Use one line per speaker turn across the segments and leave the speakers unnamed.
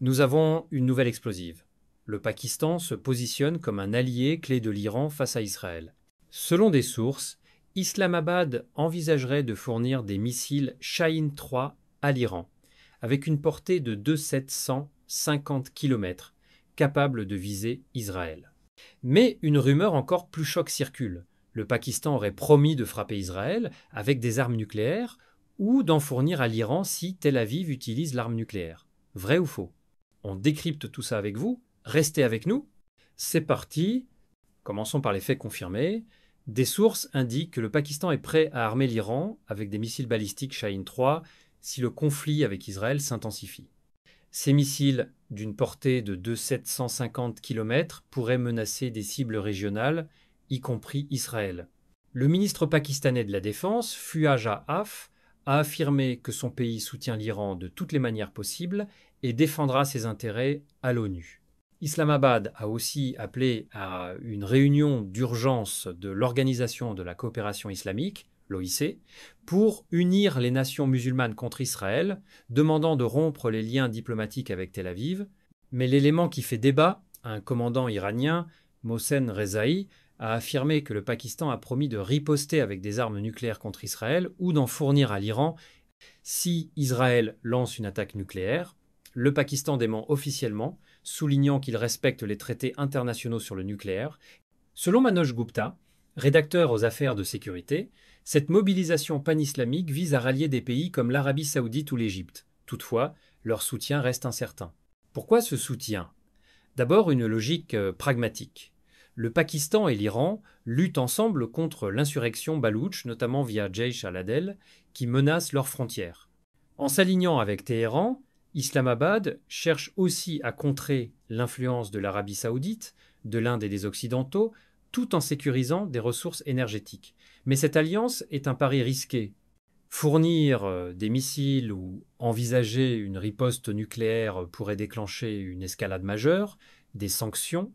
Nous avons une nouvelle explosive. Le Pakistan se positionne comme un allié clé de l'Iran face à Israël. Selon des sources, Islamabad envisagerait de fournir des missiles Shahin-3 à l'Iran, avec une portée de 2750 km, capable de viser Israël. Mais une rumeur encore plus choc circule. Le Pakistan aurait promis de frapper Israël avec des armes nucléaires ou d'en fournir à l'Iran si Tel Aviv utilise l'arme nucléaire. Vrai ou faux? On décrypte tout ça avec vous. Restez avec nous. C'est parti. Commençons par les faits confirmés. Des sources indiquent que le Pakistan est prêt à armer l'Iran avec des missiles balistiques Shahin-3 si le conflit avec Israël s'intensifie. Ces missiles, d'une portée de 2750 km, pourraient menacer des cibles régionales, y compris Israël. Le ministre pakistanais de la Défense, Fuad Ja'af, a affirmé que son pays soutient l'Iran de toutes les manières possibles et défendra ses intérêts à l'ONU. Islamabad a aussi appelé à une réunion d'urgence de l'Organisation de la coopération islamique, l'OIC, pour unir les nations musulmanes contre Israël, demandant de rompre les liens diplomatiques avec Tel Aviv. Mais l'élément qui fait débat, un commandant iranien, Mohsen Rezaei, a affirmé que le Pakistan a promis de riposter avec des armes nucléaires contre Israël ou d'en fournir à l'Iran si Israël lance une attaque nucléaire. Le Pakistan dément officiellement, soulignant qu'il respecte les traités internationaux sur le nucléaire. Selon Manoj Gupta, rédacteur aux affaires de sécurité, cette mobilisation pan-islamique vise à rallier des pays comme l'Arabie saoudite ou l'Égypte. Toutefois, leur soutien reste incertain. Pourquoi ce soutien? D'abord, une logique pragmatique. Le Pakistan et l'Iran luttent ensemble contre l'insurrection baloutche, notamment via Jaish al-Adel, qui menace leurs frontières. En s'alignant avec Téhéran, Islamabad cherche aussi à contrer l'influence de l'Arabie saoudite, de l'Inde et des Occidentaux, tout en sécurisant des ressources énergétiques. Mais cette alliance est un pari risqué. Fournir des missiles ou envisager une riposte nucléaire pourrait déclencher une escalade majeure, des sanctions,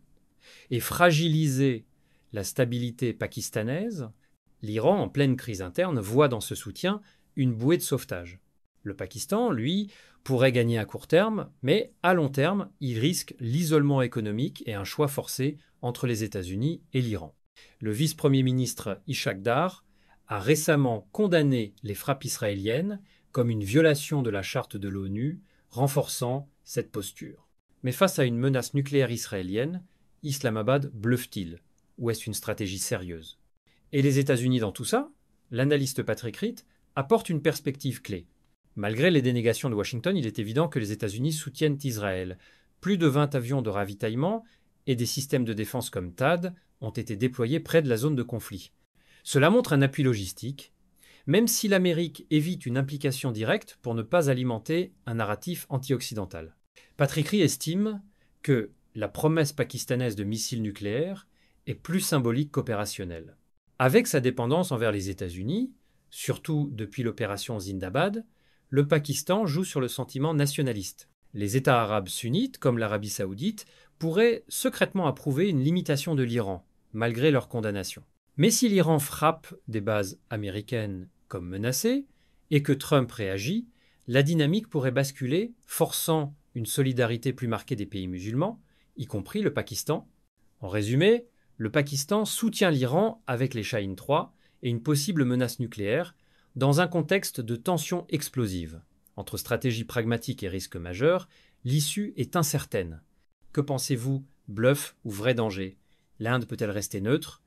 et fragiliser la stabilité pakistanaise. L'Iran, en pleine crise interne, voit dans ce soutien une bouée de sauvetage. Le Pakistan, lui, pourrait gagner à court terme, mais à long terme, il risque l'isolement économique et un choix forcé entre les États-Unis et l'Iran. Le vice-premier ministre Ishaq Dar a récemment condamné les frappes israéliennes comme une violation de la charte de l'ONU, renforçant cette posture. Mais face à une menace nucléaire israélienne, Islamabad bluffe-t-il? Ou est-ce une stratégie sérieuse? Et les États-Unis dans tout ça? L'analyste Patrick Ritt apporte une perspective clé. Malgré les dénégations de Washington, il est évident que les États-Unis soutiennent Israël. Plus de 20 avions de ravitaillement et des systèmes de défense comme THAAD ont été déployés près de la zone de conflit. Cela montre un appui logistique, même si l'Amérique évite une implication directe pour ne pas alimenter un narratif anti-occidental. Patrick Ritt estime que la promesse pakistanaise de missiles nucléaires est plus symbolique qu'opérationnelle. Avec sa dépendance envers les États-Unis, surtout depuis l'opération Zindabad, le Pakistan joue sur le sentiment nationaliste. Les États arabes sunnites, comme l'Arabie saoudite, pourraient secrètement approuver une limitation de l'Iran, malgré leur condamnation. Mais si l'Iran frappe des bases américaines comme menacées, et que Trump réagit, la dynamique pourrait basculer, forçant une solidarité plus marquée des pays musulmans, y compris le Pakistan. En résumé, le Pakistan soutient l'Iran avec les Shahin-3 et une possible menace nucléaire, dans un contexte de tensions explosives. Entre stratégie pragmatique et risque majeur, l'issue est incertaine. Que pensez-vous, bluff ou vrai danger? L'Inde peut-elle rester neutre?